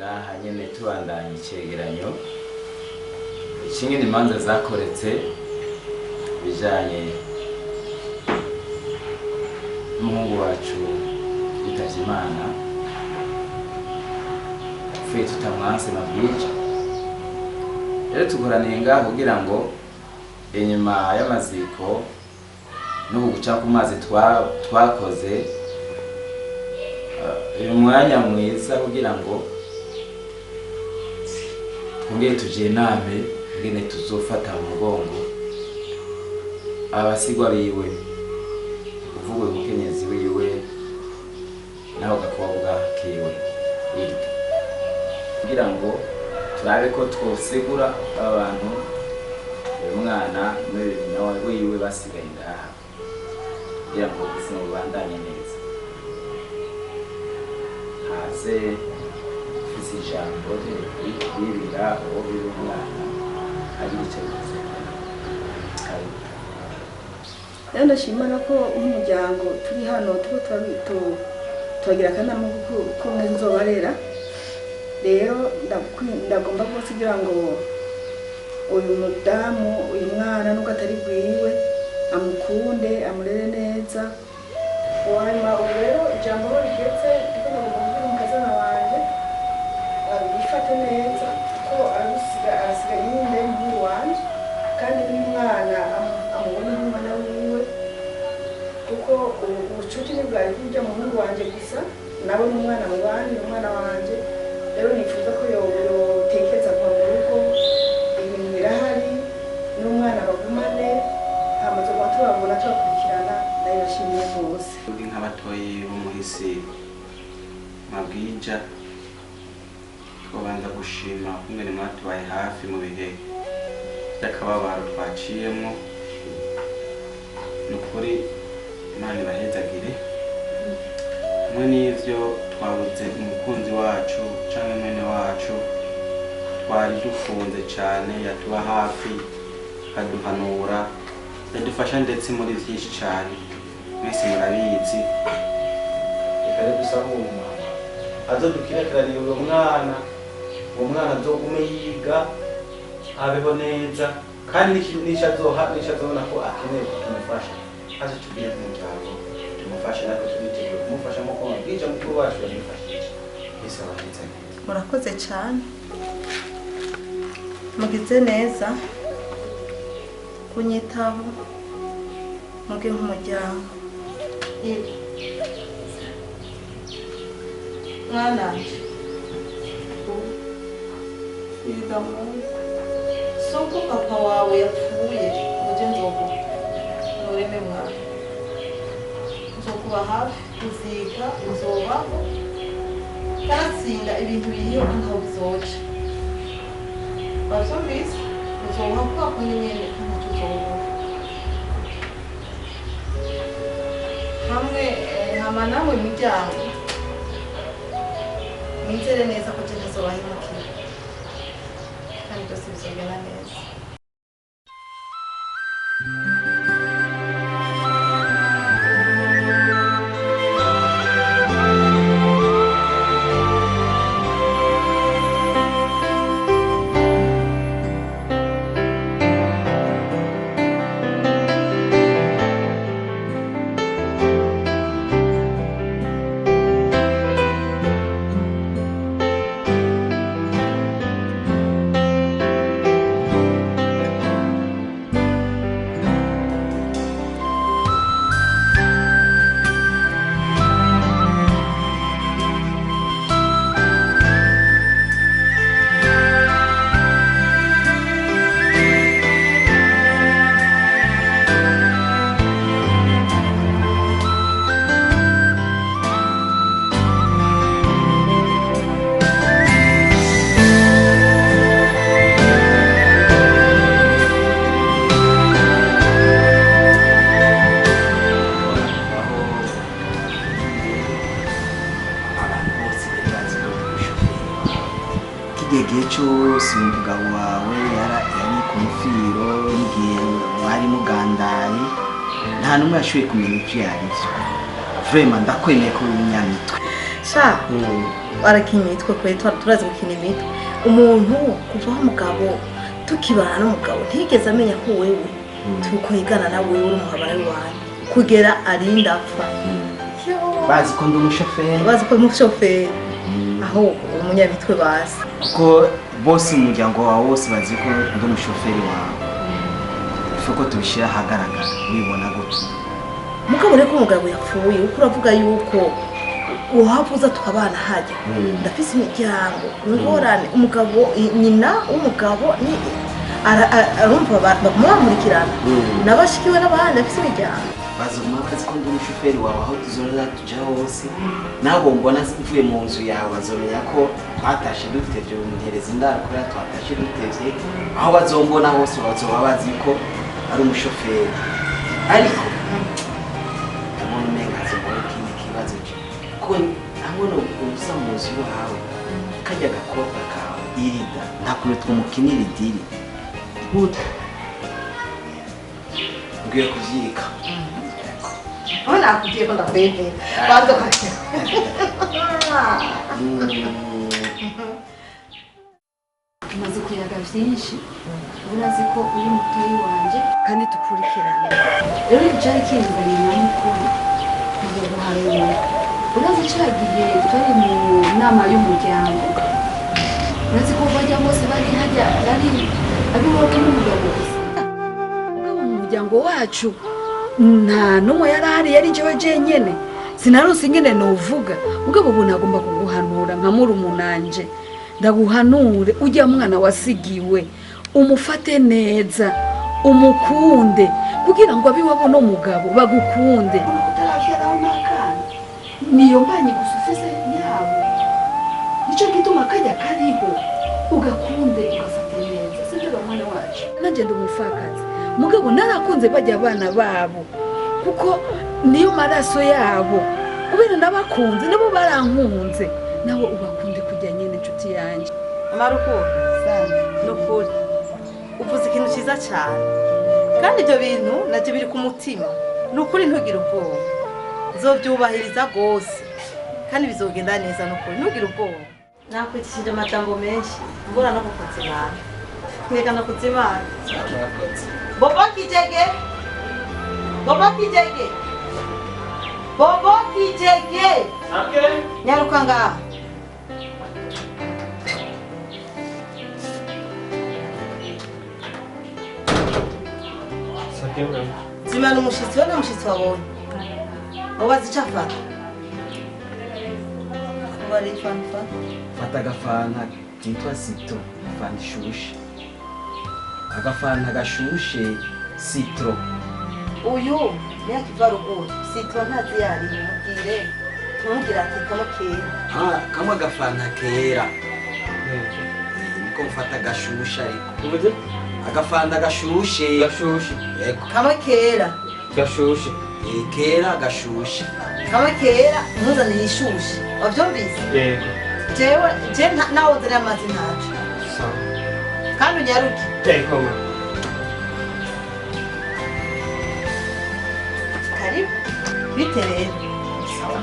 ngaha nyene tubandanye icegeranyo ikingene imanza zakoretse bijanye n'umuhungu wacu yitavye Imana apfuye tutamwanse mabwija. Rero tugoraniye ngaha kugira ngo inyuma y'amaziko n'ubu guca ku mazi twakoze uyu mwanya mwiza kugira ngo twongere tuje iname ngene tuzofata mu mugongo abasigwa biwe, uvuga umukenyezi wiwe naho gakobwa kiwe iryo, kugira ngo turabe ko twosigura abantu uyu mwana nawe wiwe basigaye ngaha kugira ngo ubuzima bubandanye neza. Haze ufise ijambo ribira uwo biwe umwana agira ico bivuze. Rero ndashimira ko umuryango turi hano turagira akanama ko nzobarera. Rero ndagomba rwose kugira ngo uyu mudamu uyu mwana nubwo atari bwiwe amukunde amurere neza. Wanyuma rero ijambo rigetse kuko umukazana wanje yifate neza ko arasiga yinde mu wanje kandi n'umwana amubona nk'umwana wiwe, kuko ubucuti ntibwari kujya mu muhungu wanje gusa nawe n'umwana mu bandi umwana wanje. Rero nifuza ko yotekeza kwa mu rugo ibintu birahari n'umwana bagumane hamaze kuba tubabona tubakurikirana. Nayo yashimiye rwose nk'abatoyi b'umuhisi mabwija twabanza gushima kungene mwatubaye hafi mu bihe by'akababaro twaciyemo. Ni ukuri Imana ibahezagire. Hamwe n'ivyo twabuze umukunzi wacu canke mwene wacu twari dufunze cane, yatuba hafi akaduhanura, yadufasha ndetse muri vyinshi cane, mwese murabizi. Reka rero dusaba uwo mama azodukirekeraniye uwo mwana azogume yiga abeho neza, kandi nisha azobona ko akeneye kumufasha aze tubwire umuryango tumufashe, natwe twiteguye kumufasha nk'uko mabwija mukuru wacu yamufashije. Ese abahetse murakoze cyane, mugize neza kunyitaho muge nk'umuryango. Mwana yiga Mungu, soko papa wawe yapfuye uje nzoguha nureme mwana, nzokuba hafi uziga uzobaho kanatsinda ibintu biriho ntaho bizoca. Bavyumvise uzobaho kwako nyene ntacyo uzobaho hamwe hama namwe miryango mwizere neza ko je ntazobahemukiye kandi byose bizogenda neza. igihe cyose umugabo wawe yari ku mufiro n'igihe mwari mugandaye nta n'umwe yashoboye kumenya ibyo yari byo. Vraiment ndakwemeye ko uri umunyamitwe. sha barakina imitwe kwe turazi gukina imitwe umuntu kuvaho umugabo tukibana n'umugabo ntigeze amenya ko wewe tuko yigana nawe uri umuhabara w'abantu kugera arinda apfa bazi ko ndi umushoferi aho umunyamitwe bazi kuko bose mu muryango wawe wose bazi ko ndi umushoferi wawe ko tubishyira ahagaragara wibona gutya mugabo reko umugabo yapfuye uko uravuga yuko uhavuza tukabana hajya ndafise imiryango ingorane umugabo nyina w'umugabo ni arumva bamurikirana nabashikiwe n'abandi afise imiryango bazi umwakazi ko ndi umushoferi wawe aho tuzorera tuja hose nabo mbona mvuye mu nzu yawe bazomenya ko twatashe dutevye umuhereza indaro kubera twatashe dutevye aho bazombona hose bazoba bazi ko ari umushoferi ariko ndabona umenga hazobona ikindi kibazo ko ndabona ubusa mu nzu iwawe kajya agakobwa kawe irida ntakuntu tumukinira idiri gute ngiye kuvyika aho nakugiye ko ndakwemera banza kake tumaze kuyaga byinshi urazi ko uri mutoyi wanje kandi tukurikirana rero ibyari kinzaniye nyamukuru kugira ngo harebe urazi cyagiye turi mu nama y'umuryango urazi ko bajya bose bari hajya ari wowe n'umugabo gusa mu muryango wacu nta n'umwe yari njyewe jenyene sinaronse ingene novuga mugabo ubu nagomba kuguhanura nka murumunanje ndaguhanure ujya mwana wasigiwe umufate neza umukunde kugira ngo abiwabo no mugabo bagukunde utarashiraho n'akana niyo mbanye gusufise yabo nicyo gituma kajya kariho ugakunde ugafate neza sibyo mwana wacu nanje ndi umufakazi mugabo narakunze bajya abana babo kuko niyo maraso yabo ubera nabakunze nabo barankunze nawe ubakunde kujya nyene inshuti yanje amarukundo nukuri uvuze ikintu cyiza cyane kandi ibyo bintu nabyo biri ku mutima nukuri ntugire ubwoba nzobyubahiriza rwose kandi bizogenda neza nukuri ntugire ubwoba nakwitishije amajambo menshi mbura no gukutsa imana nkeka no kutsa imana bobo kijege nyaruka ngaha zimana umushitsi we n'umushitsi wabonye ubaza icyo afata fata agafanta kitwa sitro fanta ishushe agafanta gashushe sitro uyu niyo akiva ruguru sitro ntazi yariye mubwire tumubwira ati kamo kera kamwe agafanta kera niko mfata gashushe ariko agafanta gashushe yego kamwe kera gashushe kera gashushe kamwe kera ntuzanire ishushe wabyumvise yego jewe nawe uzanire amazi ntacu sawa kandi unyaruke yego ma karibu bite rero sawa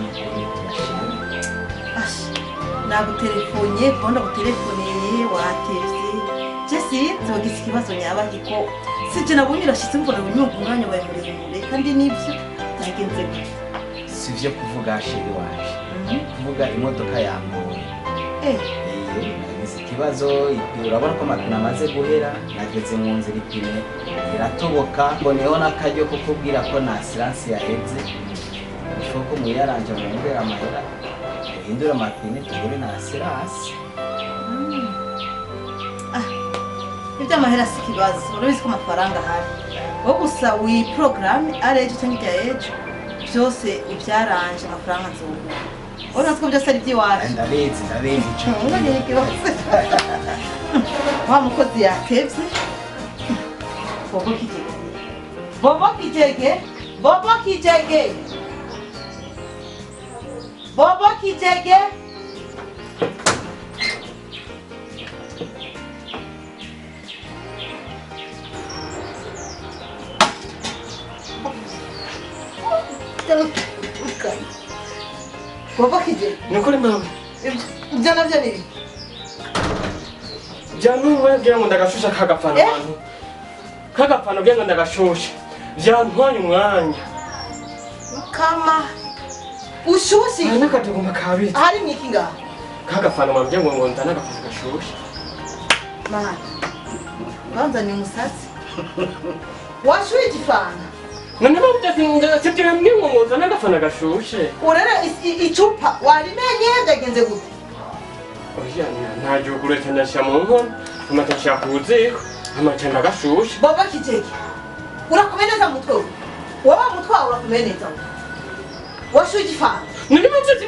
nagutelefone bonda gutelefoniye watevye jesi zogize ikibazo nyabahiko sije nabonye urashitse mbona unyumva umwanya wawe muremure kandi nibyo byagenze gute sivyo kuvuga shiri waje kuvuga imodoka yamuye nagize ikibazo urabona ko amapine amaze guhera nageze mu nzira ipine iratoboka mboneyeho n'akaryo ko kubwira ko na asiransi yaheze bishoboka ko muyaranje mu mbera amahera uhindura amapine tugure na asiransi ibyo amahera si ikibazo urabizi ko amafaranga ahari wowe gusa wiporogaramu ari ejo cyangwa irya ejo byose ibyaranje amafaranga nzobura urabona ko byose ari iby'iwacu ndabizi wa mukozi yatevye bobo kijege wava kije nukuri mama ibyo navyo ni byantumye kugira ngo ndagashusha kagapfana abantu kagapfana kugira ngo ndagashusha byantwaye umwanya kama ushushi n'akatuguma kabiri hari mwiki ngaho kagapfana mama kugira ngo ndana agapfana gashusha mana banza ni umusatsi washuye igifana none bamutsinda mwe ngo ndana agapfana gashushe urera icupa warimenye byagenze gute oya nta gihugu uretse ndashyira mu nkono amata nshaka kuwuziko amata ndagashushe baba kijege urakumeneza mutwe wowe mutwe wawe urakumeneza washuye igifana none bamutsinda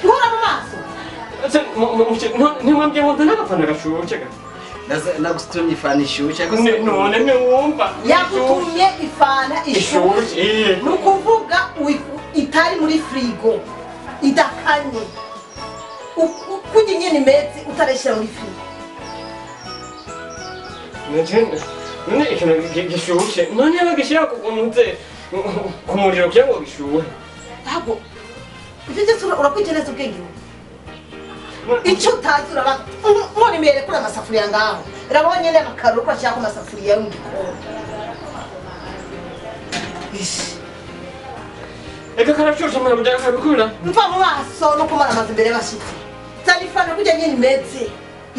nkora mu maso ntimwambye ngo ndana agapfana gashushe nagutumye ifana ishushe ariko none ntiwumva yagutumye ifana ishushe ni ukuvuga itari muri firigo idakanye kujya nyine imetse utarashyira muri firigo none ikintu gishushe none bagishyira ku muriro kugira ngo gishuhe ntabwo ibyo byose urakwikeneza ubwenge icyo utazi uraba nkora imbere kuri amasafuriya ngaho urabonye neza amakaro uko ashyira ku masafuriya yo mu gikoni reka karashushe mwana mujya kabikura mva mu maso no kumara amazi imbere y'abashyitsi cyane kujya nyine imeze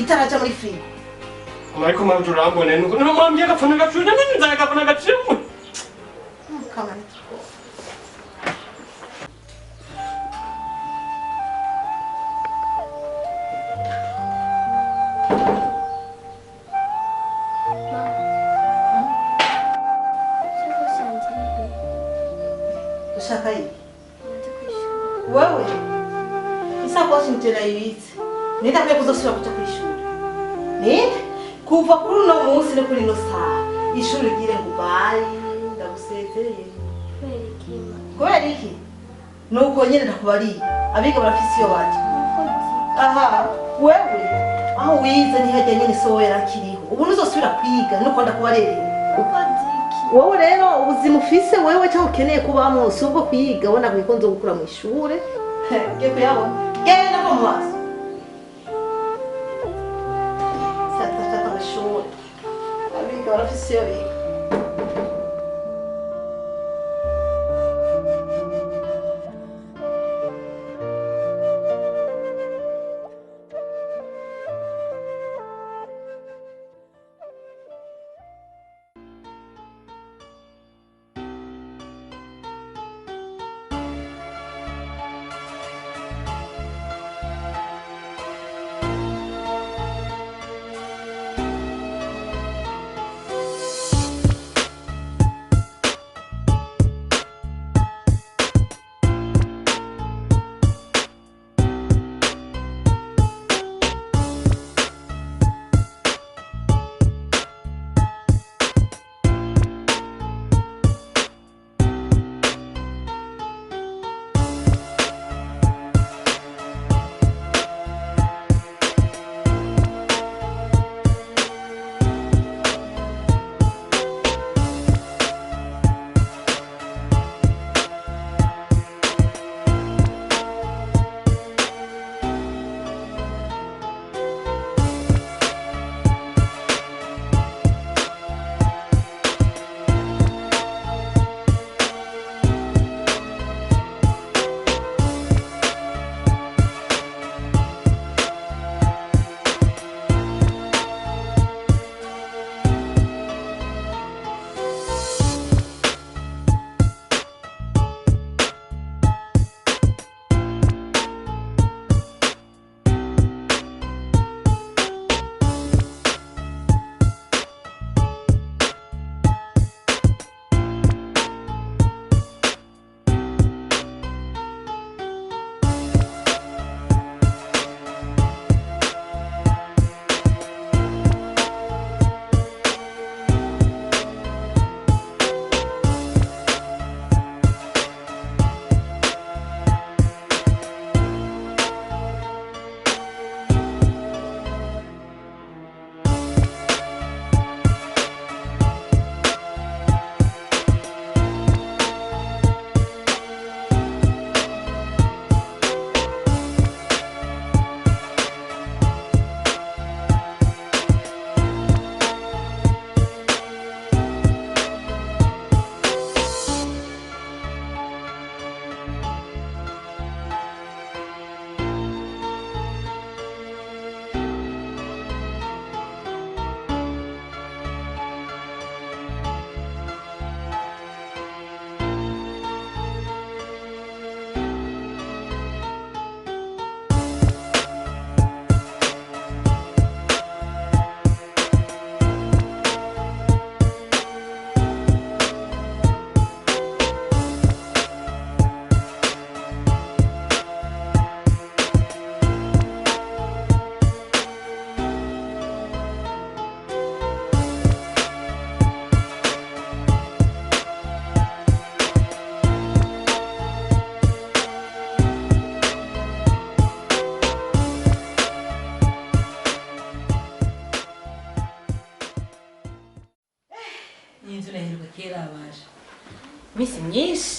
itaraja muri firigo ariko mpamvu urambone nuko mwambye agapfana gashushe none nzagapfana gacimwe ushaka iyi wewe isakoshi mutera yibitse ninde akwiye kuzosubira kuja ku ishuri ninde kuva kuri uno munsi no kuri ino saha ishuri rigire ngo bayi ndagusezeye kubera iki nuko nyine ndakubariye abiga barafise iyo baje aha wewe aho wize ntihajya nyine isoho yarakiriho ubu ntuzosubira kwiga nuko ndakubarereye wowe rero ubuzima ufise wewe cyangwa ukeneye kubamo si ubwo kwiga wenda kwikunze gukura mu ishure ngiye kuyabona genda ko mu maso sata amashuri abiga barafise iyo biga kera baje iminsi myinshi.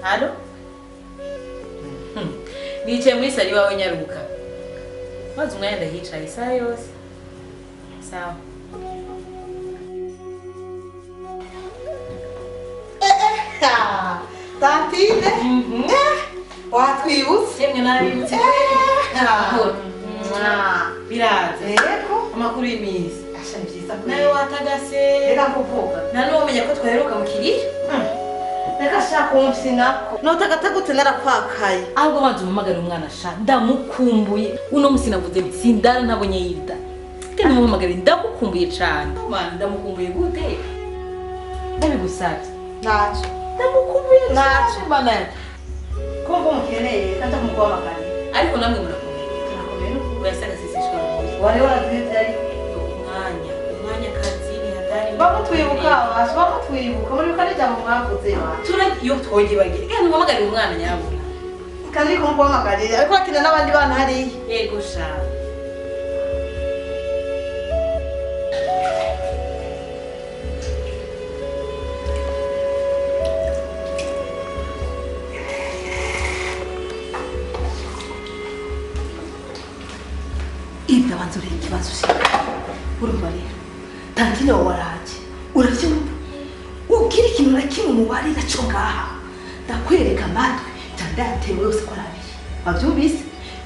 Halo? Nicaye muri sari wawe nyaruka. Maze umwanya ndahicaye isaha yose. Sawa. Tantine? Watwibutse? Yemwe narabibutse. Biraza. Yego. Amakuru y'imizi. Asha ni byiza kuri. Nawe watagase. Reka kuvuga. Nta n'uwamenya ko twaheruka mu kiriro. Reka shaka umsinako. Notagatagutse narapfakaye. Ahubwo maze umumagara umwana sha ndamukumbuye. Uno musi navuze nti sindara ntabonye yida. Kandi umumagara ndamukumbuye cyane. Mana ndamukumbuye gute? Ndabigusabye. Nacho. Ndamukumbuye Nacho. Mana. Kumva umukeneye kandi umuguhamagara. Ariko namwe murakomeye. Turakomeye n'ubu. Urasaga sisishwe n'umuntu. Wari waraduhevye ariko. Umwanya kazini hatari. Bamutwibuka abasha bamutwibuka muri bikane jambo mwavuze ba. Tura iyo twogibagira. Kandi umumagara umwana nyabona. Kandi kumuguhamagarira ariko akina n'abandi bana hariya. Yego sha. Ibyo abanza ureba ikibazo ushaka. Urumva rero. Tantine wawe waraje. Urabyumva? Ubwira ikintu na kimwe umubarira cyo ngaha. Ndakwereka amatwi cyane yatewe yose ko arabiye. Wabyumvise?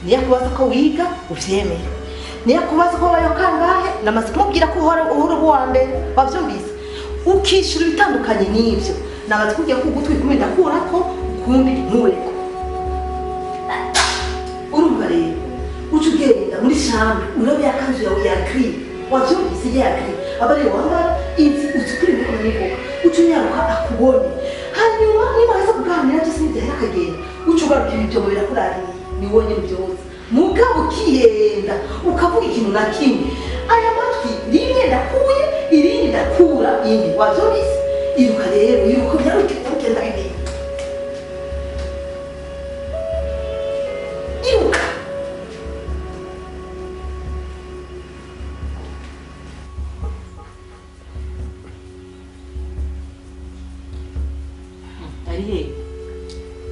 Niyo kubaza ko wiga uvyemere. Niyo kubaza ko wayo kangahe namaze kumubwira ko uhora uwa mbere. Wabyumvise? Ukishura ibitandukanye n'ibyo. Namaze kubwira ko ugutwi kumwe ndakurako kundi ntureko. Urumva rero? Uca ugenda muri shambre urabe yakanzu yawe ya gris wavyumvise ya gris abari wambara izi uzikuri mu nigo uca unyaruka akubone hanyuma niba aza kuganira byose n'ibyahera akagenda uca ugaruka ibyo ngo birakurariye ni wowe nyine byose mugabo ukihenda ukavuga ikintu na kimwe aya matwi rimwe ndakuye irindi ndakura indi wavyumvise iruka rero iruka byaruka ugenda bibiri iruka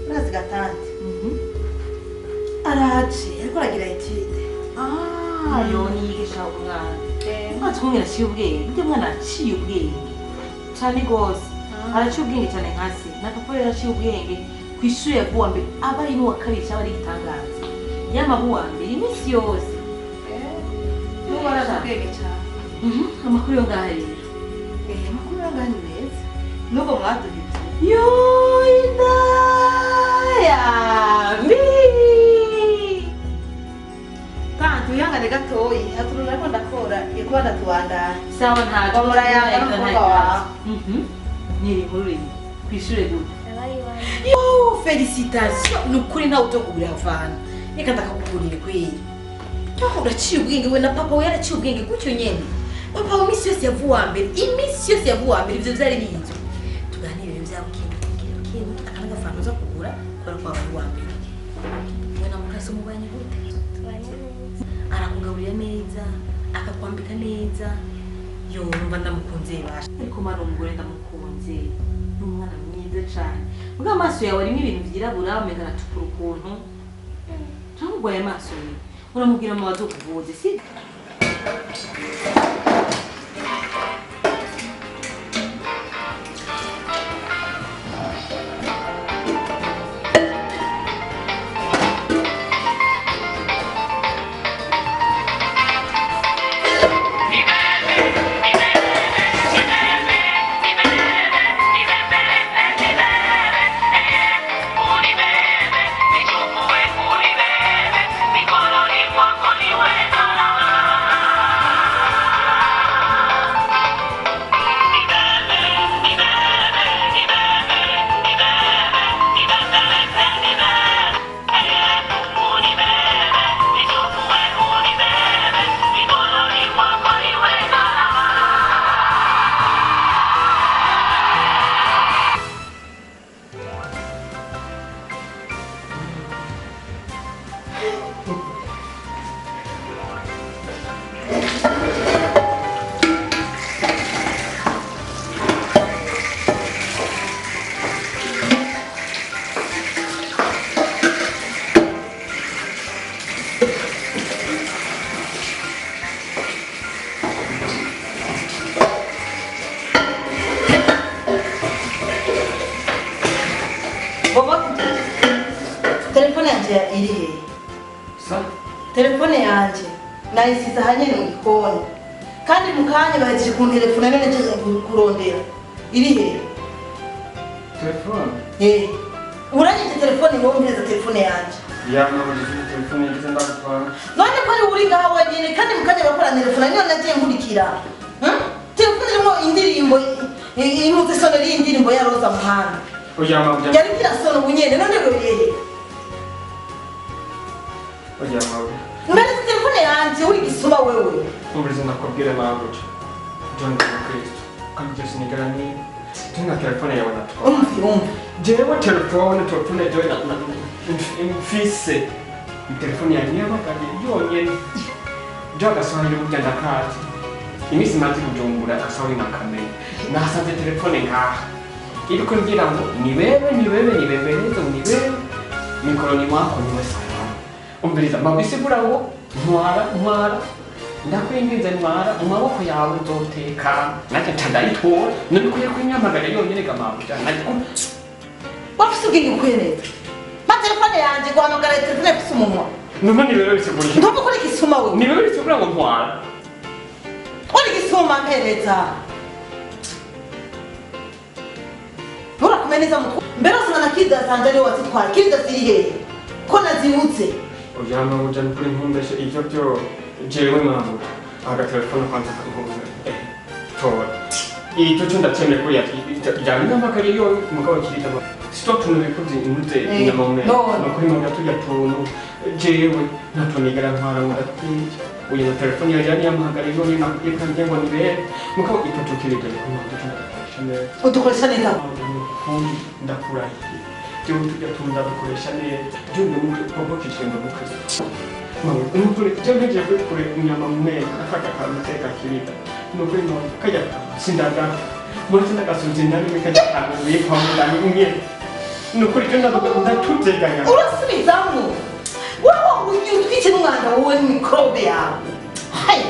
urazi gatante araje ariko aragira etude Yoni yigisha umwana. Umwana kumwe araciye ubwenge. Ndi mwana aciye ubwenge. Cyane gose. Araciye ubwenge cyane nkasi. Na papa rero araciye ubwenge. Kwishuri yavuwa mbere aba ari n'uwa kabiri cyaba ari gitangaza. Yama buwa mbere iminsi yose. n'ubu arazi ubwenge cyane Amakuru yo ngaha rero. amakuru y'angana ni meza n'ubwo mwaduhitse Yambi. kandi uyangane gatoyi haturuna ko ndakora ikuba ndatubandana Sawa ntabwo bamurayanga n'umukobwa wawe Niri muri kwishuri gute. Yo, félicitations. Nukuri ntawe utokugurira avana. Reka ndakakugurira kweri. Yo, uraciye ubwenge we na papa we yaraciye ubwenge gutyo nyene. Papa wa misi yose yavuwa mbere. Imisi yose yavuwa mbere ivyo vyari bizo. Tuganire ibintu vyabukene. Kira akana gafana uza kugura kubera kwa bari wa mbere. We na mukase mubanye gute? Arakugaburira neza, akakwambika neza. Yo, numva ndamukunze basha. Ariko mara umugore ndamukunze. Umwana mwiza cyane. Ubwo amaso yawe arimo ibintu byirabura umenga aratukura ukuntu. Cyangwa aya maso ye. Uramubwira mu bazokuvuze si? Mi color y fuego ni vuelta. Bobo, telefone yanje iri he? Sa? Telefone yanje nayisize hanyene mu gikoni. Kandi mukanya bahejeje ku telefone none nje kurondera. Iri he? Telefone? Uranyite telefone ngo mpereza telefone yanje. Yamabujije telefone ngeze ndagutwara. None ko ari uri ngaho wenyine kandi mukanya bakora telefone none nagiye nkurikira. Telefone irimo indirimbo inuze sonera y'indirimbo ya Roza Muhanda. Oya mabujije. Yari kirasona ubunyene none ngo yehe. Oya mabujije. Mpereza telefone yanje uri gisuma wewe. Umurize nakubwire mabujije. John Kristo. Kandi byose nigarani. Tuna telefone yawe natwara. Jewe telefone joy na mfise. Telefone yanjye yabagaye yonyene. Jo agasobanura ubugenda kati. Imisi mazi kujumbura asawi makamera. Nasanze telefone ngaha. Iriko ngira ngo ni wewe mikoroni mwako niwe salama. Umbiriza mabisigura ngo ntwara ndakwinginze ntwara mu maboko yawe uzotekana nacyo ntandayitora none ko yakw'inyamagara yonyene gamabujya nacyo wafise ubwenge ukwereza telefone yanje guhamagara telefone afise umunwa none ni wewe bisigura ntumva ko uri gisuma wewe ni wewe bisigura ngo ntwara uri gisuma mpereza urakumeneza mutwe mbere usanga kida zanje ariwe wazitwara kida ziri hehe ko nazibutse oya mabujya nukuri nkumbeshe ivyo byo jewe mamu agatelefone kwanza tora icyo cyo ndatemeye ko yajyana n'amakari yo mugabo kirita stop tunubikuzi imute nyamome no kuri mu gatuya tuntu jewe natonigara ntwara ngo ndakwije uyu telefone yajyana y'amahagara yo ni nakubwira kandi ngo ni bere mugabo icyo cyo kirita ko mu gatuya udukoresha neza ndakurahiye jewe tujya tundakoresha neza jewe mu bwo kicendo mu Kristo Nukuri, jangan jaga kure unyama mmea afaka kamuteka kirita. Nukuri no kaya sindaga. Mwana sindaga sunzindani mikaja kanu wipa mudani umye. Nukuri tunda ndatutega nya. Urasubizamu. Wewe utwice n'umwana wowe mikrobe yawe. Hai.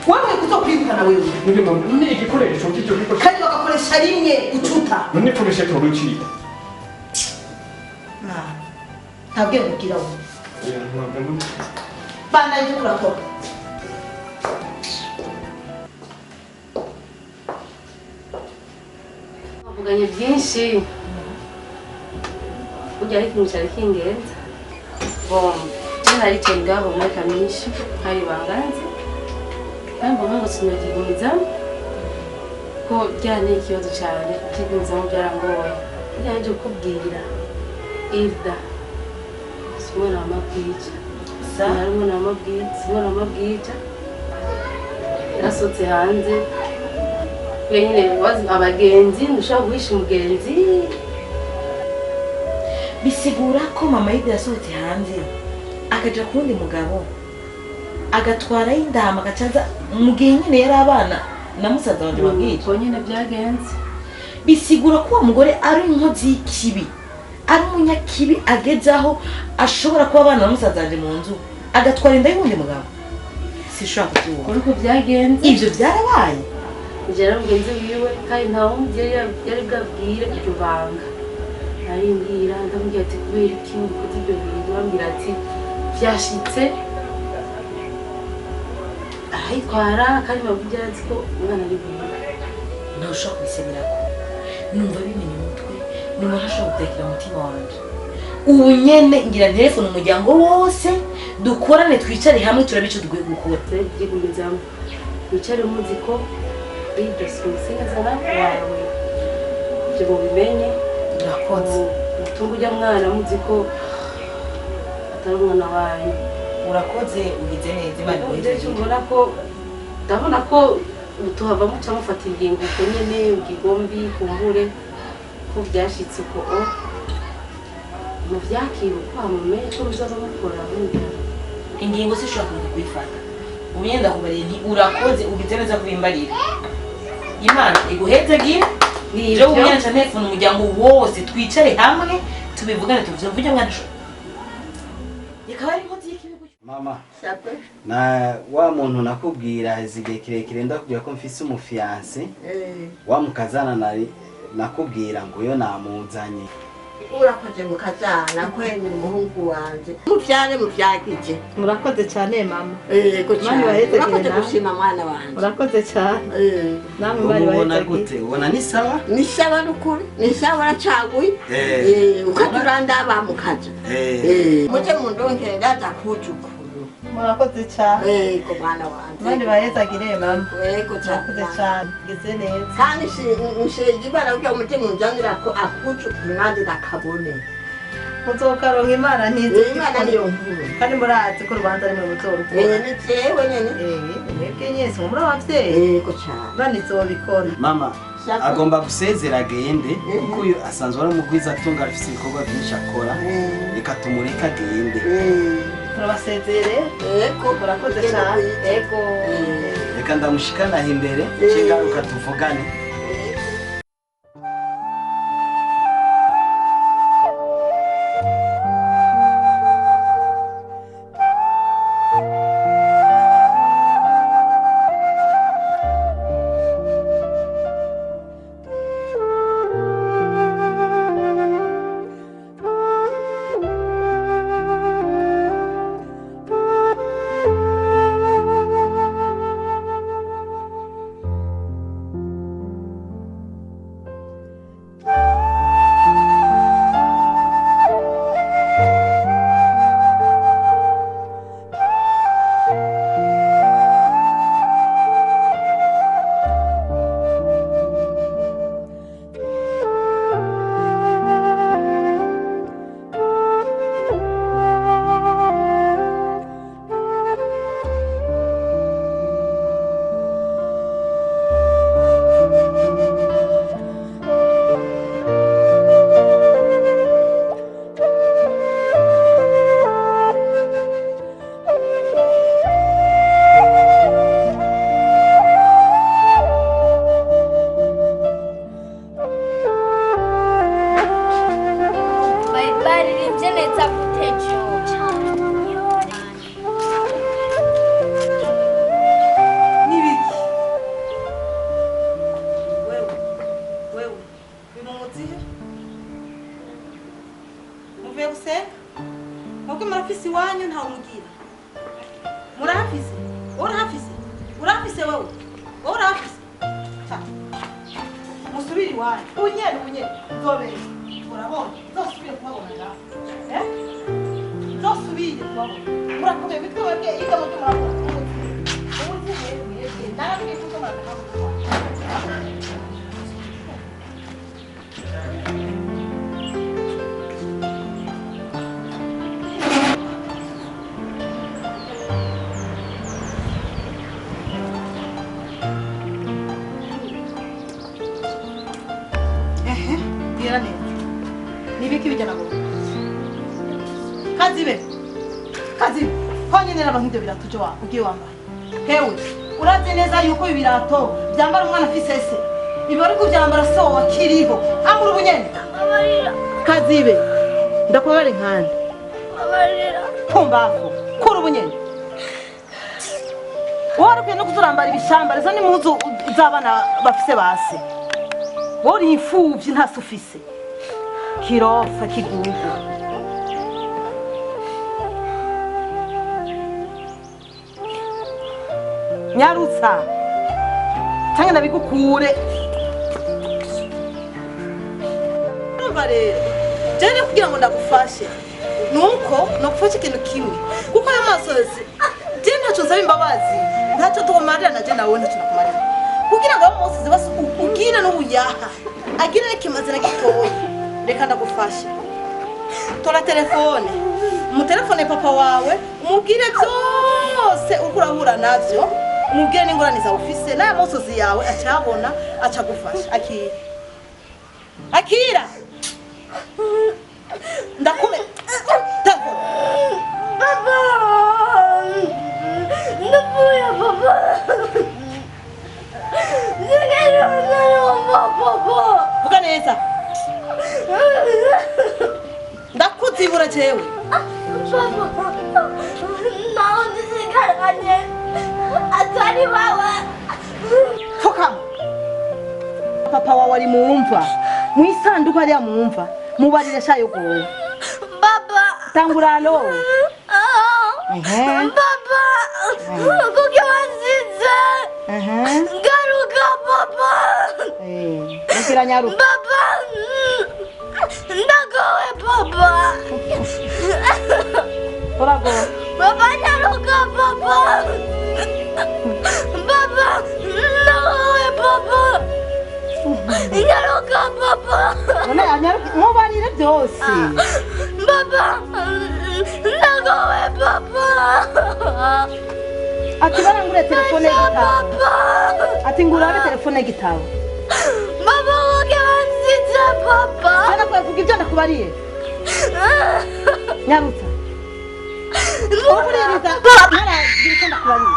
Wewe kutokwibukana wewe. Nuri mama, none igikoresho cyo gikoresho. Kandi bagakoresha rimwe ucuta. None koresha toruci. Ntabwo ngira wowe. Bana ibyo turakora bavuganye byinshi ujya ari ikintu cyari kingenza hari ikintu ngabo muri kamishi hari banganze kandi mbona ngo sinagigumiza ko byanteye ikibazo cyane kigumizaho byarangoye byaje kukubwira Ilda Simona amabwija. Simona amabwija. Yarasotse hanze. Wenyine wazi abagenzi ndushaka guhisha umugenzi. Bisigura ko mama Ilda yasohotse hanze akaja kundi mugabo agatwara indama agacaza mugihe nyine yari abana na musaza wanje babwije. Ko nyine byagenze. Bisigura ko umugore ari inkozi y'ikibi. Ari umunyakibi agezaho ashobora kuba abana bamusazanje mu nzu agatwara inda y'undi mugabo sishaka kubyuka uko byagenze ivyo byarabaye kugera mugenzi wiwe kandi nta wundi yari bwabwire iryo banga narimbwira ndamubwira ati kubera iki ukoze ibyo bintu bambwira ati byashitse ahitwara kandi babwira ati ko umwana ari bwiwe ntushobora kubisemerako numva bimenye umutwe numva ntashobora gutekera umutima wanje ubu nyene ngira telefone umuryango wose dukorane twicare hamwe turabe ico dukwiye gukora byigumizamo wicare muzi ko idasuzezana wawe ibyo mubimenye urakoze utunga ujya mwana muzi ko atari umwana wanyu urakoze ugize neza imana imuhejeje ndabona ko tuhava muca mufata ingingo uko nyene ugigombi kumbure ko byashitse uko mu byakira uko amumenye ko bizaza mukora ingingo sishobora kuyifata umyenda kubariye nti urakoze ugize neza kubimbarira Imana iguhezegire je umyenda cha telefone umuryango wose twicare hamwe tubivugane tuvuge mwana sho ikaba ari inkozi y'ikibigo mama na wa muntu nakubwira izigihe kirekire ndakubwira ko mfise umufiance wa mukazana nakubwira ngo yo namuzanye. Urakoze mukazana kwene umuhungu wanje muvyare muvyagije. Murakoze cyane mama. Yego Mani baheze urakoze gushima mwana wanje. Murakoze cyane. Namwe bari ubona baheze gute? Ubona ni sawa? Ni sawa nukuri. Ni sawa aracaguye. Ukaturanda bamukaza. Muje mundonkere ndaza kujuku. Murakoze cyane. Yego mwana wanje. Mani baheze mama. Yego Murakoze cyane. Geze neza. Kandi nshije ibara byo muje munjanira ko akujuku nandi ndakabone. Muzokaronka Imana ntizi. Imana niyo nkuru. Kandi murazi ko rubanza ari mu muzoruko. Ni jewe nyene. Mwebwe nyese muri abavyeyi. Yego cyane. Bani zobikora. Mama agomba gusezera agende kuko uyu asanzwe ari umugwiza atunga afite ibikorwa byinshi akora. Reka tumureka agende. Turabasezere. Yego Murakoze cyane. Yego. Reka ndamushikanaho imbere cyingaruka tuvugane. Nibiki bijana ngo Kazibe honyine n'abantu ibyo birato cyo ugiye wambaye hewe uraze neza yuko ibirato byambara umwana afisese ibi ari kubyambara so wakiriho amura ubunyene Kazibe ndakubara inkande kumbaho kuri ubunyene waruke no kuzurambara ibishambara zo n'impuzu z'abana bafise base wori imfuvyi nta sufise kirofa kigugu nyarutsa cyangwa nabigukure numva rero jene kugira ngo ndagufashe nuko nopfusha ikintu kimwe kuko ayo maso yose jene ntacyo nsaba imbabazi ntacyo tukumarira na jene nawe ntacyo nakumarira kugira ngo abo mose zibase ugire n'ubuyaha agire n'ikimaze na gitoya reka ndagufashe tora telefone umutelefone papa wawe umubwire byose uko urahura navyo umubwire n'ingorane zawe ufise n'aya musozi yawe acabona acagufasha akira ndakume telefone papa ndavuye papa vuga neza ndakuzibura jewe naho ndisigaranye atari wawe fukama papa wawe ari mumva mwisanduku ari mumva mubarire shayo go baba tanguralo baba kuki wanzize garuka baba mukira nyaruka baba ndagowe baba orago baba nyaruka baba baba ndagowe baba nyaruka baba none anyaruka mubarire byose baba ndagowe baba ati barangure telefone y'igitabo ati ngurabe telefone y'igitabo baba woge wanzize baba sana kuvuga ibyo ndakubariye nyarutsa ubuririza naragira ndakubariye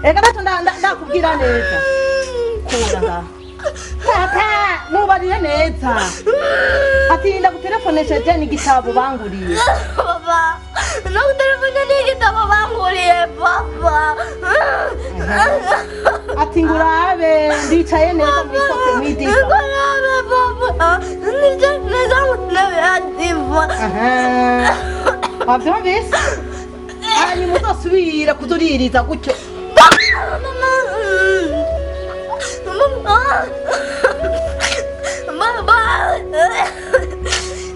ega nato ndakubwira neza kura tata mubarire neza ati ndagutelefonesheje n'igitabo banguriye baba ndagutelefonesheje n'igitabo banguriye baba ati ngurabe ndicaye neza mu ikote mwidika ngurabe baba ndicaye neza mu ntebe ya diva wabyumvise hanyuma uzosubira kuduririza gutyo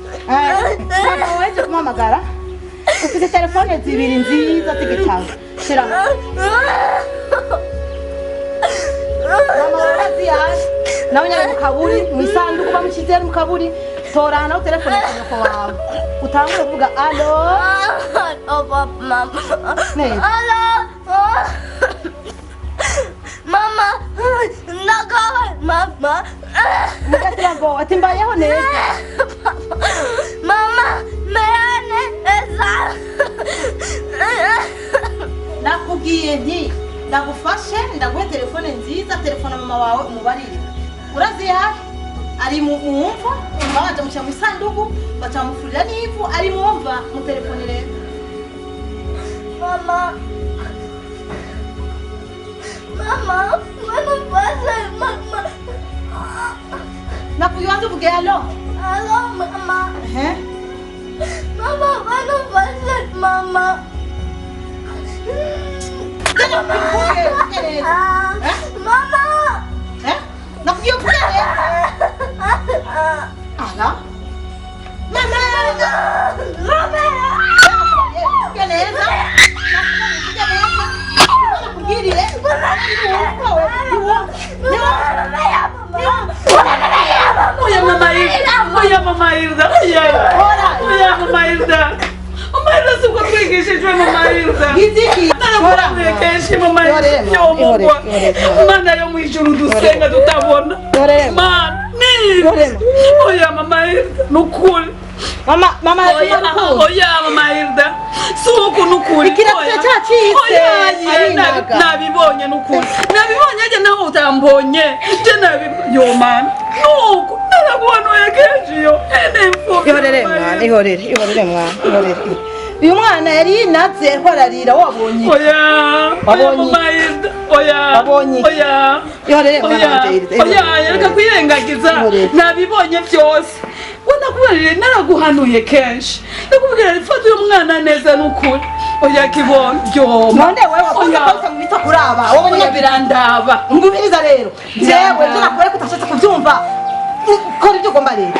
papa waje kumamagara ufite telefone zibiri nziza z'igitabo shiramo mama waraziyaje nawe nyine mu kaburi mu isanduku bamushyize mu kaburi tora nawe telefone y'uko wawe utangure kuvuga alo mama mama ndagawe mama mugatira ngo ati mbayeho neza mama meyane eza nakubwiye nti ndagufashe ndaguhe telefone nziza telefone mama wawe umubarire uraziyaje ari mu mva baje muca mu isanduku bacamufurira n'ivu ari mu mva mu telefone rero mama mama pasa mama nakuyuanza uvuge alo mama mama pasa mama mama nakuyuvuge ala mama keleza nakugiriye Oya mama Hilda, oya mama Hilda. Mama Hilda suko twigishijwe mama Hilda. Giziki. Narakuye kenshi mama Hilda. Yomugwa. Mana yo mwijuru dusenga tutabona. Mana ni. Oya mama Hilda nukuri. Mama oya mama Hilda. Suko nukuri. Ikiratuye cyacitse. Oya nabibonye nukuri. Nabibonye aje naho utambonye. Je yo mana. Nuko narakuhanuye kenshi yo. Ihorere mwana. Uyu mwana yari yinatse horarira wabonye. Oya. Ihorere mwana. Oya, reka kwirengagiza. Nabibonye byose. Wanakubarire naraguhanuye kenshi. Nakubwira rifata uyu mwana neza nukuri. Oya kibona byo. None wewe wakoze mu bita kuraba. Wowe birandaba. Ngubiriza rero. Jewe nakore kutashatse kubyumva. Kora ibyo ugomba rero.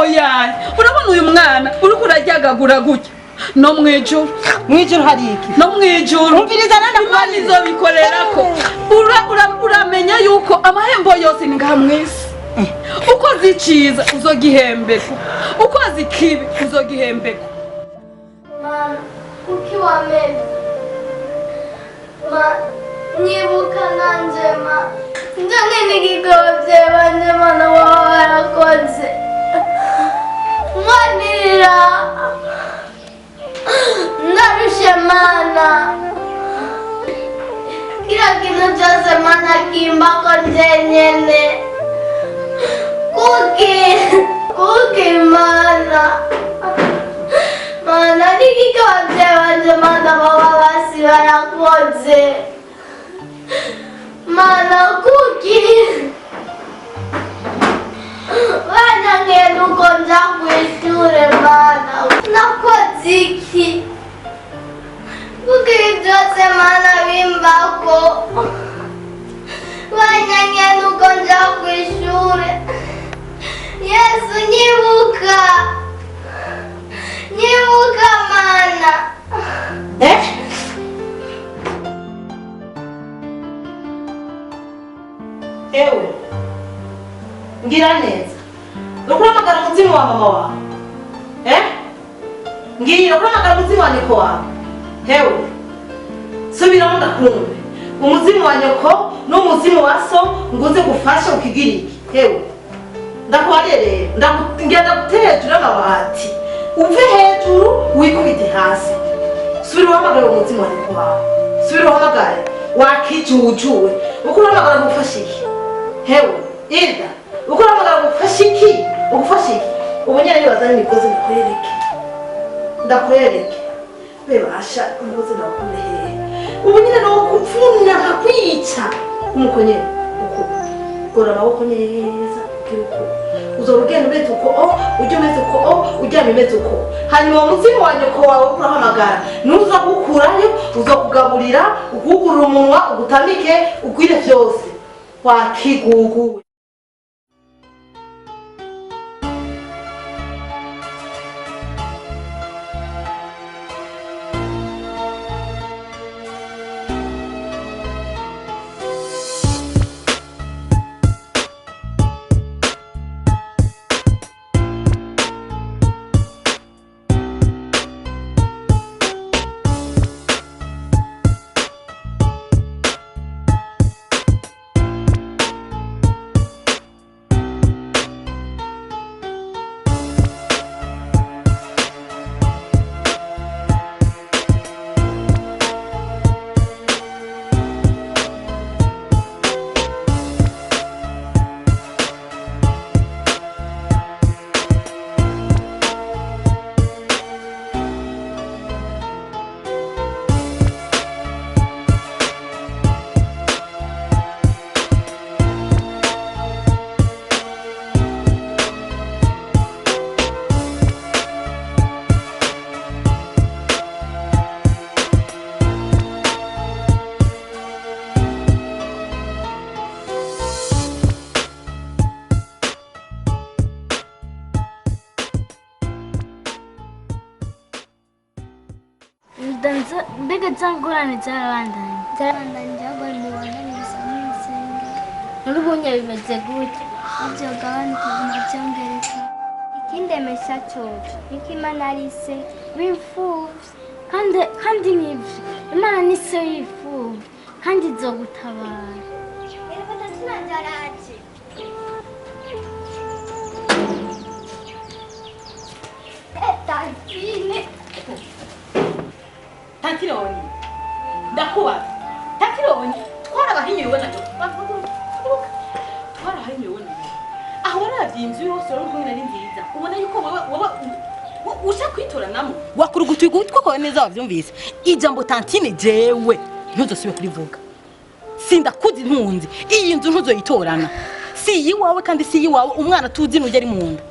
Oya, urabona uyu mwana uri kurajyagagura gutya. No mwijuru hari iki? No mwijuru. Umviriza nana kwani izobikorerako. Uramenya yuko amahembo yose ni ngamwisi. Uko ziciza uzogihembeko. Uko zikibi uzogihembeko. Mama, kuki wameze? Ma, nyibuka nanje ma. Njane nigigobye banje mana warakoze. Mwanira. Ndarushe mana. Kila kintu cyose mana kimbako njenyene. Kuki mana. Mana nigigobye banje mana baba barakoze. Mana kuki. Yesu nyibuka. Nyibuka mana. Ewe ngira neza ukuramagara umutima wa mama wawe ngira ukuramagara umutima wa nyoko wawe hewe subiramo ndakumve umuzimu wa nyoko n'umuzimu wa so nguze gufasha ukigira iki hewe ndakubarereye ngenda guterejura amabati uve hejuru wikubite hasi subira uhamagare umuzimu wa nyoko wawe subira uhamagare wakijujuwe ukuramagara gufasha iki hewe Ida ukuramagara gufasha iki ugufasha iki ubu nyine nibaza n'imigozi ndakwereke bebasha umugozi ndakurehe ubu nyine no kupfuna nkakwica umuko nyine uko gora amaboko neza uko uzorugenda umeze uko ujya umeze uko ujya umeze uko hanyuma umuzimu wa nyoko wawe urahamagara nuza gukurayo uzokugaburira ukugurura umunwa ugutamike ugwire byose wakigugu Mbega cyangurane cyarabandanye cyangwa mubona n'ibisamo bisenga n'ubunya bimeze gute ibyo gabanuka byongereka ikindemesha cyoco niko Imana ari se w'imfuvyi kandi nivyo Imana ni se w'imfuvyi kandi izogutabara eriko ndatunanjaraje Tantine Tantironi ndakubaza Tantironi twarabahinyuye ubona twarabahinyuye ubona aho waravye inzu yose urumva ari nziza ubona yuko wowe usha kwitoranamo wakurugutuye gutwa ko neza wavyumvise ijambo Tantine jewe ntuzosibe kurivuga sindakuzi impunzi iyi nzu ntuzoyitorana si yiwawe kandi si yiwawe umwana tuzi nuje ari mu nda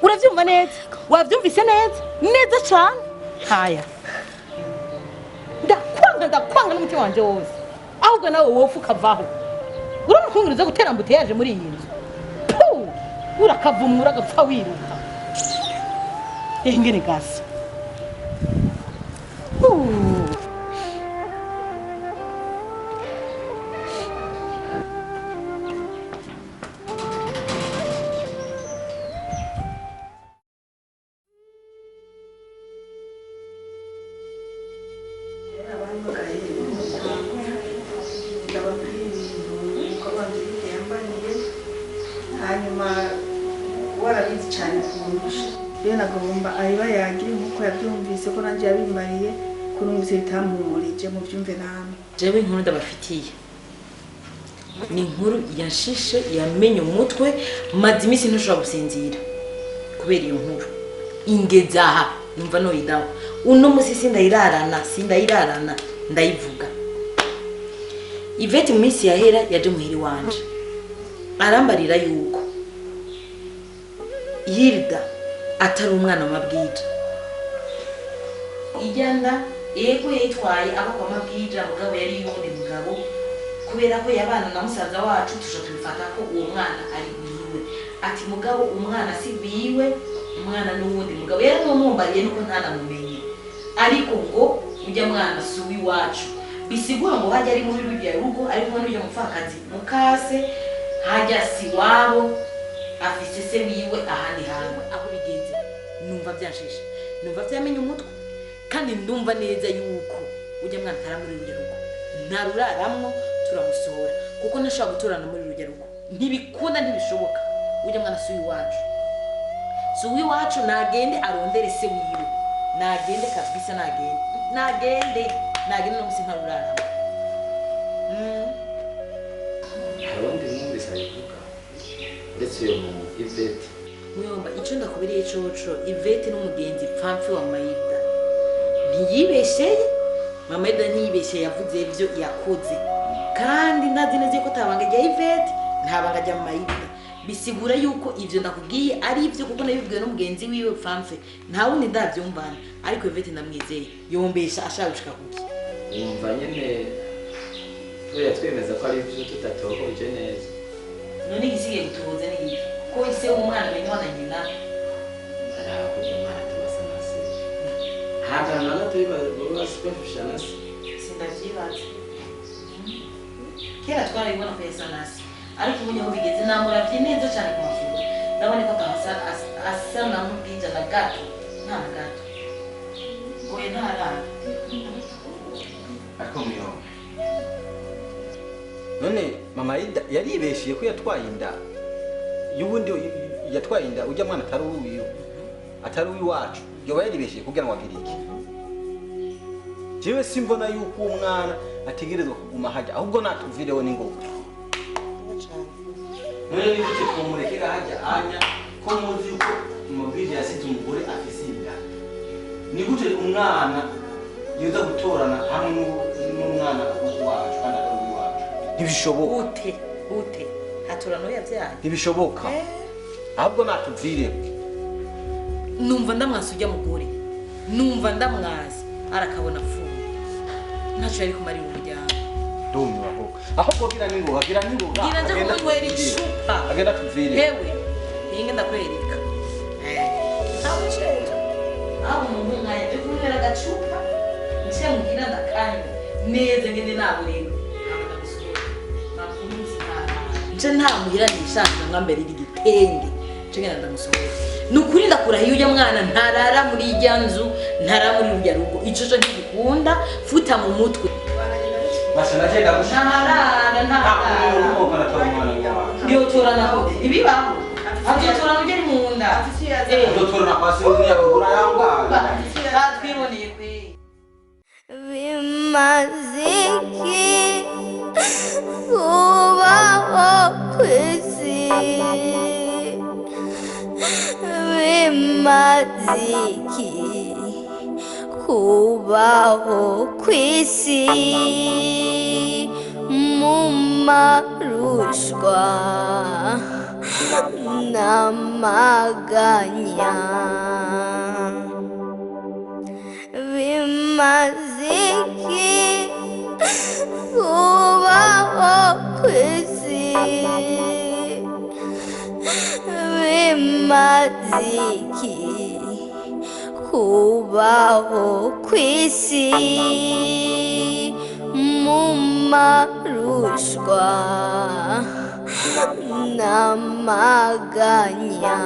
uravyumva neza wavyumvise neza cyane haya ndakwanga n'umutima wanje wose ahubwo nawe wofu kavaho urabona kungiriza gutera mbute yaje muri iyi nzu urakavumura agapfa wiruka ingene gasa hanyuma warabizi cyane kumurusha rero nagomba ayiba yagira nkuko yabyumvise ko nanjye yabimariye kurumvise bitampumurije mu byumve namwe jewe inkuru ndabafitiye ni inkuru yashishe yamenye umutwe maze iminsi ntushobora gusinzira kubera iyo nkuru ingeza aha numva noyidaho uno musi sindayirarana ndayivuga Ivete mu minsi yahera yaje muhiri wanje arambarira yuko Hilda atari umwana w'amabwija ijyanda yego yitwaye aba kwa mabwija mugabo yari yundi mugabo kubera ko yabana na musaza wacu tusho tubifata ko uwo mwana ari wiwe ati mugabo umwana si biwe umwana n'uwundi mugabo yari n'umumbariye nuko ntanamumenye ariko ngo ujya mwana si uw'iwacu bisigura ngo hajya ari muri rujya rugo ari kumwe n'ujya mupfakazi mukase hajya si wabo afise se wiwe ahandi hantu aho bigenze numva byashishe numva byamenye umutwe kandi ndumva neza yuko ujya mwana atara muri rujya rugo ntaruraramwo turamusohora kuko ntashobora guturana muri rujya rugo ntibikunda ntibishoboka ujya mwana si uw'iwacu si uw'iwacu nagende arondere se wiwe nagende kabisa nagende no musi ntaruraramo harundi numvise abivuga ndetse uyo mu Ivete muyomba icyo ndakubereye coco Ivete n'umugenzi pfamfi wa Maida ntiyibesheye Maida ntiyibesheye yavuze ibyo yakoze kandi ntazi neza ko tabanga rya Ivete ntabanga rya Maida bisigura yuko ivyo ndakubwiye ari ivyo kuko nabibwiwe n'umugenzi wiwe pfamfe nta wundi ndavyumvana ariko Ivete ndamwizeye yombesha ashaka gushika kuki umva nyene turiya twemeza ko ari ivyo tutatohoje neza none igisigaye gutubuza ni iki ko ise w'umwana bene wana nyina arakuja umwana tubasa na se hagana na gato bashusha na se sindavyibaza kera twarabibona ko yasa na se ariko ubu niho bigeze namuravye neza cyane ku mafunguro ndabona ko asa namubwija na gato nta na gato ngoye ntarara ariko muyo none mama Ida yaribeshiye ko yatwaye inda y'ubundi yatwaye inda ujya mwana atari uwiwacu yoba yaribeshiye kugira ngo agire iki jewe simbona yuko umwana ategerezwa kuguma hajya ahubwo natuvireho n'ingoga none ni gute tumurekera hajya anya ko muzi yuko umubwije yasize umugore afise inda ni gute umwana yoza gutorana hamwe n'umwana wacu kandi ari uwiwacu ntibishoboka ute hatorano yavyaye ntibishoboka ahubwo natuvireho numva ndamwasi ujya mugore numva ndamwazi arakabona fuwe ntaco yari kumarira umuryango ndumiwe ahubwo gira n'ingoga gira nje kunywera icupa agenda tuvire hewe inge ndakwereka ntabucera aho umuntu nkaya byo kunywera agacupa nce mugira ndakanya neza ngende nabureba nje ntamuhira nishaka nga mbere igitenge nje ngenda ndamusohora nukuri ndakurahiye ujya mwana ntarara muri ijya nzu ntarara muri urya rugo ico cyo ntigikunda futa mu mutwe bashana cyenda ntarara ndio torana ko ibibaho avyo torana ugeri mu nda ndio torana kwasi unya kugura yanga twiboneye kwe bimaziki kubaho kwisi bimaziki kubaho kwisi mu marushwa n'amaganya bimaziki kubaho kwisi bimaziki kubaho kwisi mu marushwa n'amaganya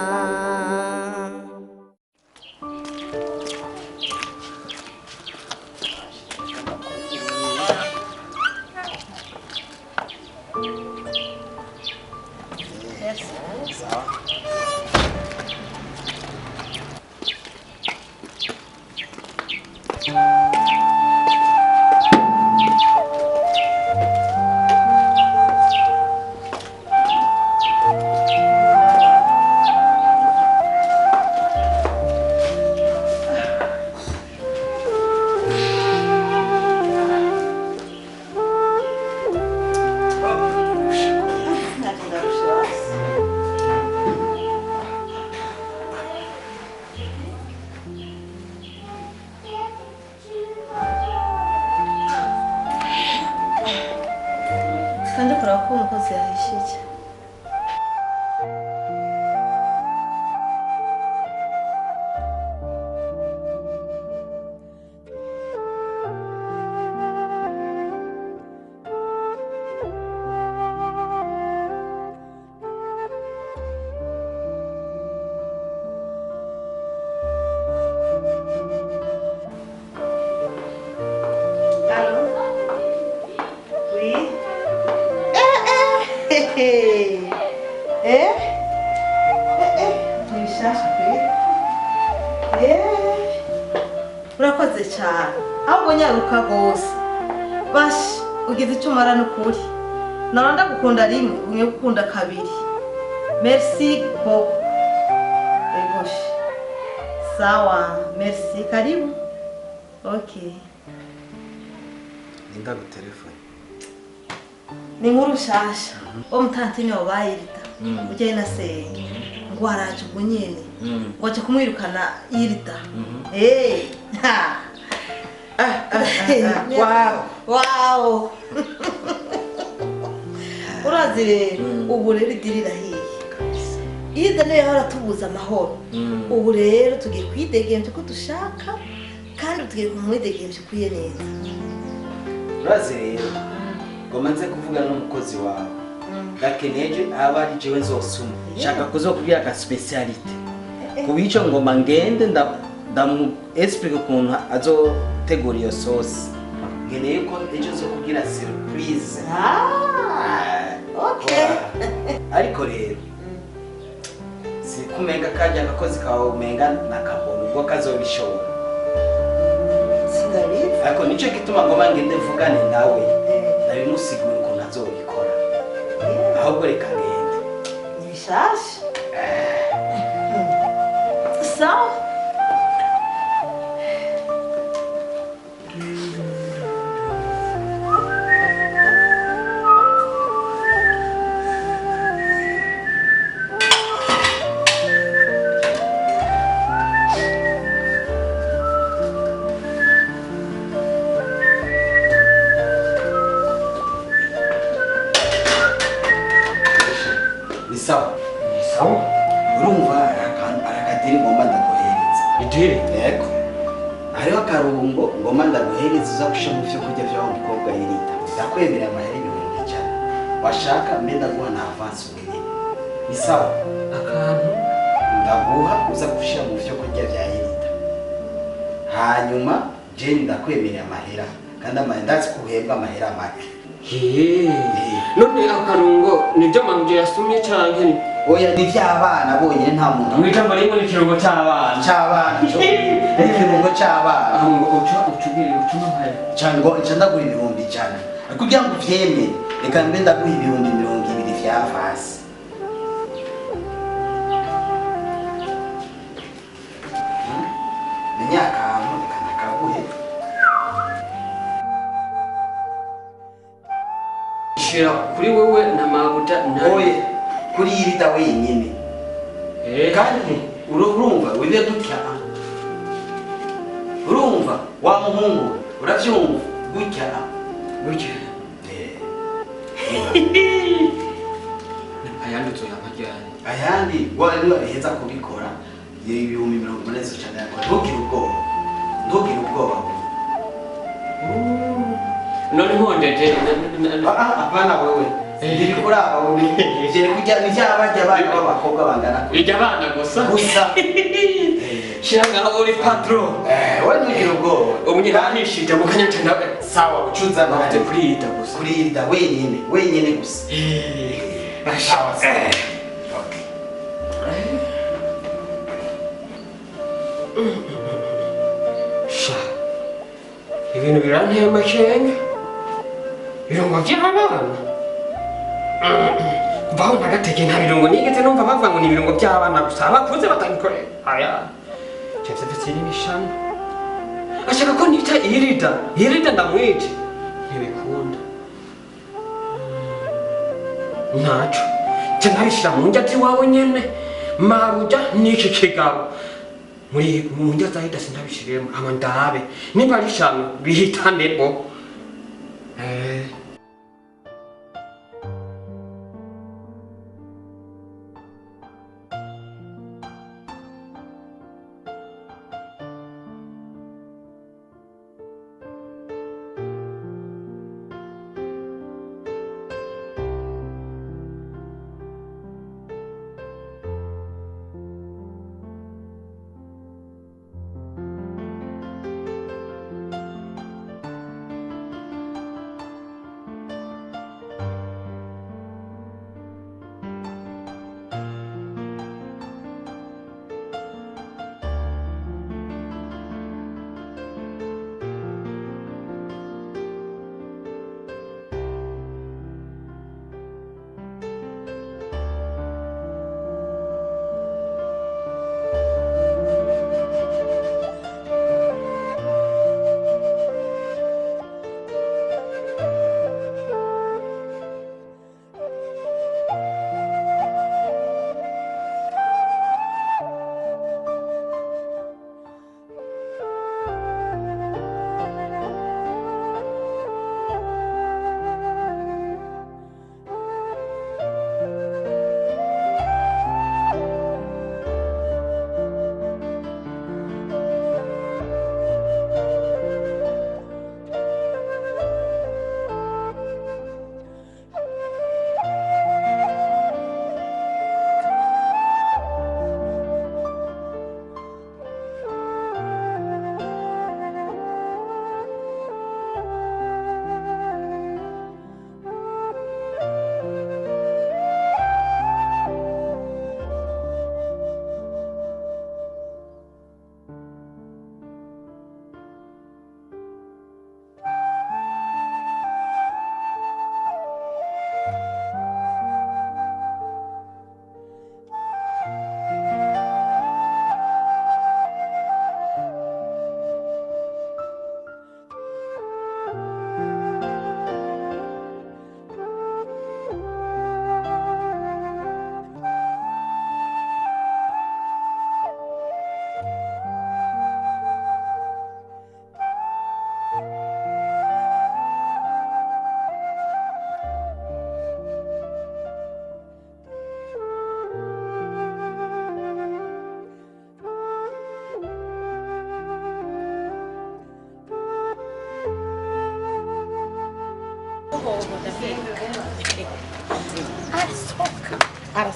urakoze cyane ahubwo nyaruka rwose bashi ugize icyo umara n'ukuri nawe ndagukunda rimwe umwe gukunda kabiri merci beaucoup egoshi sawa merci karibu okay ninda gutelefone ni nkuru nshasha wo mutantinya wabayirita ujyaye na senge ngo haraje ubwo nyene ngo aje kumwirukana yirita wow urazi rero ubu rero idirira hiye Ida niyo yahora tubuza amahoro ubu rero tugiye kwidegemvya ko dushaka kandi tugiye kumwidegemvya ukwiye neza urazi rero ngoma nze kuvugana n'umukozi wawe gakeneje aba ari jewe nzosuma shaka kuzokubwira ka speciality kubico ngoma ngende ndamu explique ukuntu azotegura iyo sauce ngeneye ko ejo zokubwira surprise okay ariko rero kumenga kajya agakozi kawe umenga nakabona ubwo kazobishobora sindabizi ariko nicyo gituma ngoma ngende mvugane nawe ndabimusigura ukuntu azobikora ahubwo reka ngende nibishasha sawa sawa urumva arakadiri ngomba ndaguhereza idiri yego hariho akarungo ngomba ndaguhereza uza gusha mu byo kurya by'aho umukobwa yirita ndakwemera amahera ibihumbi ijana washaka mbe ndaguha na avance umwe ni sawa akantu ndaguha uza gusha mu byo kurya bya yirita hanyuma Jane ndakwemerera amahera kandi amahera ndazi kuhembwa amahera make none akarungo nibyo manje yasumye canke ni oya ni by'abana bonyine nta muntu mwitamba rimwe n'ikirungo c'abana ikirungo c'abana ahubwo ucubwire ucuma mpaya cyangwa ndagura ibihumbi ijana kugira ngo uvyemere reka mbe ndaguha ibihumbi 200 vya avance menyakantu reka ndakaguhe shira kuri wewe na mabuta oye kuri yirita wenyine kandi urumva wibe gutya urumva wa muhungu uravyumva gutya ayandi uzoyamajyane ayandi niba biheza kubikora ibihumbi 40 cyane ntugire ubwoba none nkondeje apana wewe ndiri kuraba wewe ndiri kujya nijabajya abana b'abakobwa bangana ijya abana gusa shiranga uri patron we ntugire ubwoba umunyiranishije mu kanya cyane sawa ucuza bafite kurida gusa kurida wenyine gusa sawa sha ibintu biranteye amakenga birungo by'abana kuvaho nagatege nta birungo nigeze numva bavuga ngo ni ibirungo by'abana gusa abakuze batabikorera aya cyose mfite n'ibishano ashaka ko nita irida ndamwica ntibikunda ntaco nca nabishira mu njya z'iwawe nyene mabuja n'iki kigabo mu njya zahita sinabishiremo ama ndabe niba ari shano bihitane bo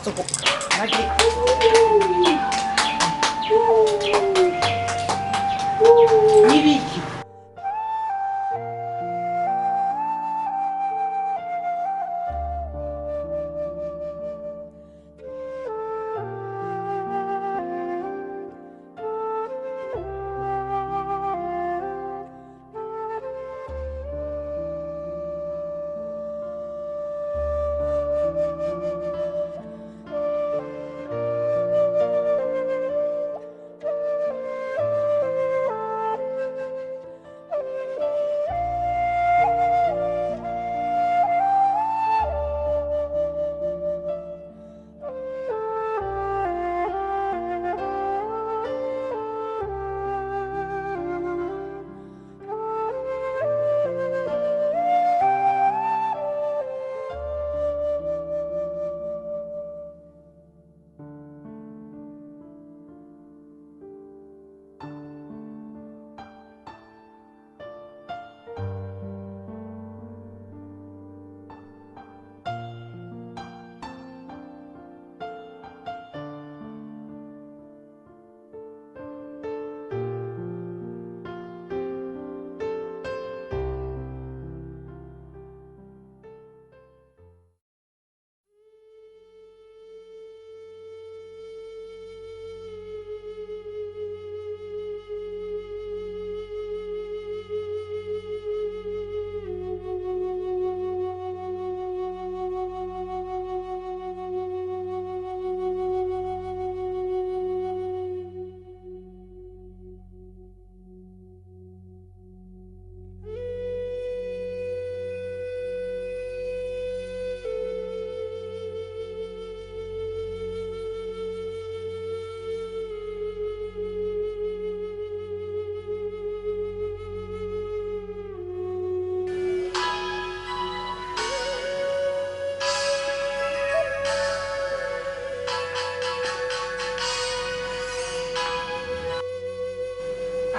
sohoka nagiye n'ibiki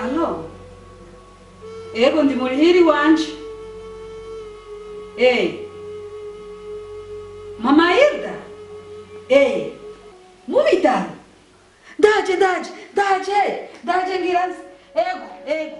Allo? Ego ndi muhiri wanje. Mama Hilda? Mu bitaro? Daje ngiranzi. Ego.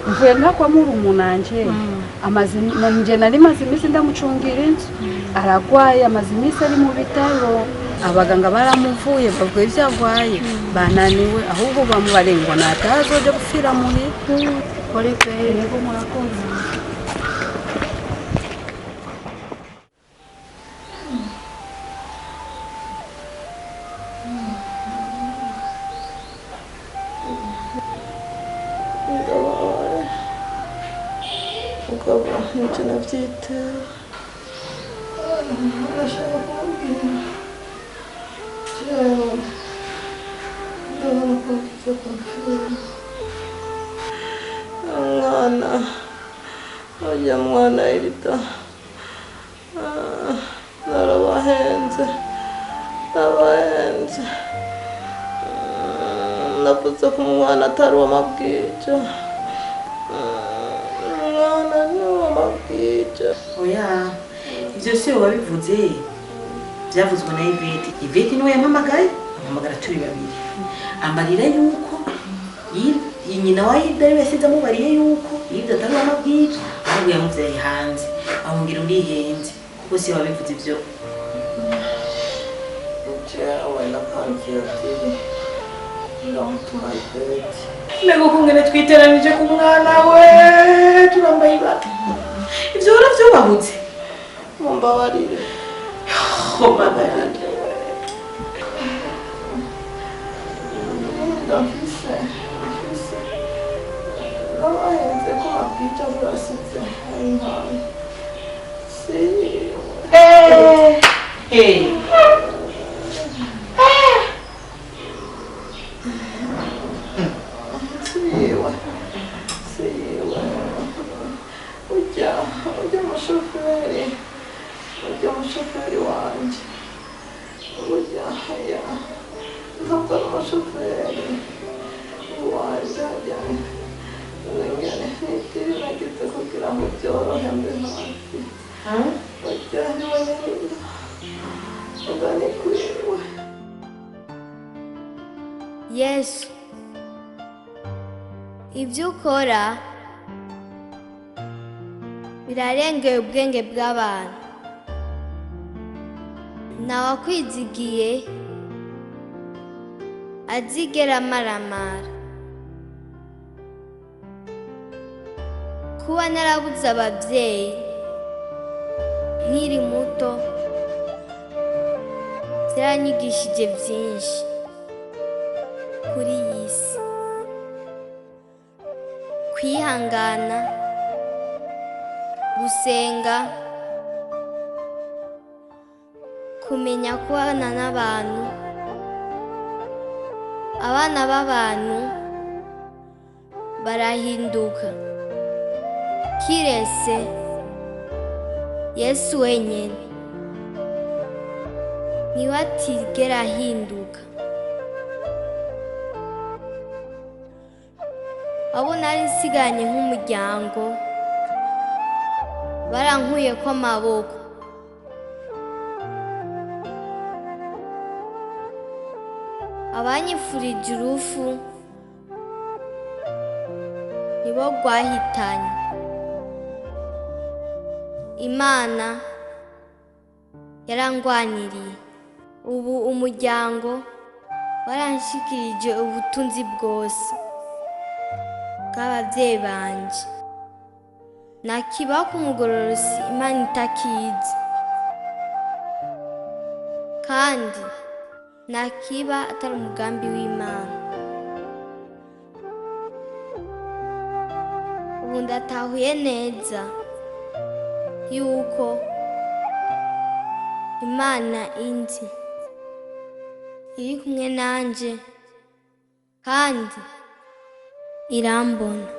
Mvuye nka kwa murumunanje nje nari maze iminsi ndamucungira inzu aragwaye amaze iminsi ari mu bitaro abaganga baramuvuye bavuye ibyo agwaye bananiwe ahubwo bamubarengwa natazoje gupfira muhira kuri kweri ngo murakoze nicyo nabyiteye ndashaka kubwira ndabona ko mfite konfirime mwana irita narabahenze navuze navuze ko umwana atari uw'amabwija umwana ni uw'amabwija. Oya ivyo si wowe wabivuze byavuzwe na Ivete. Ivete niwe yampamagaye ampamagara turi babiri amarira yuko nyina wa Ida yari yasize amubariye yuko Ida atari uw'amabwija ahubwo yamuvyaye hanze amubwira urihenze kuko si wabivuze ivyo. Jewe napangiye ati ndamutuma Ivete mbega ukungene twiteranije ku mwana we turambaye ibata ivyo uravyubahutse mumbabarire mumbabarire ndafise nabahenze ko mabwija burasize impano umushoferi wanje burya ya ntabwo ari umushoferi wanje ajyanye ngene nitiri nagize kugira ngo byorohe mbe hafi burya niwe nyenda ugane kwiwe. Yesu, ibyo ukora birarengeye ubwenge bw'abantu. Nawakwizigiye azigera amaramara. Kuba narabuze ababyeyi nkiri muto byaranyigishije byinshi kuri iyi si. Kwihangana, gusenga, kumenya kubana n'abantu. Abana b'abantu barahinduka kiretse Yesu wenyine niwe atigera ahinduka. abo nari nsiganye nk'umuryango barankuye ko amaboko. Abanyifurije urufu nibo rwahitanye. Imana yarangwaniriye. Ubu umuryango waranshikirije ubutunzi bwose bw'ababyeyi banje. Nakiba ku mugororosi Imana itakizi, kandi nakiba atari umugambi w'Imana. Ubu ndatahuye neza yuko Imana inzi, iri kumwe nanje kandi irambona.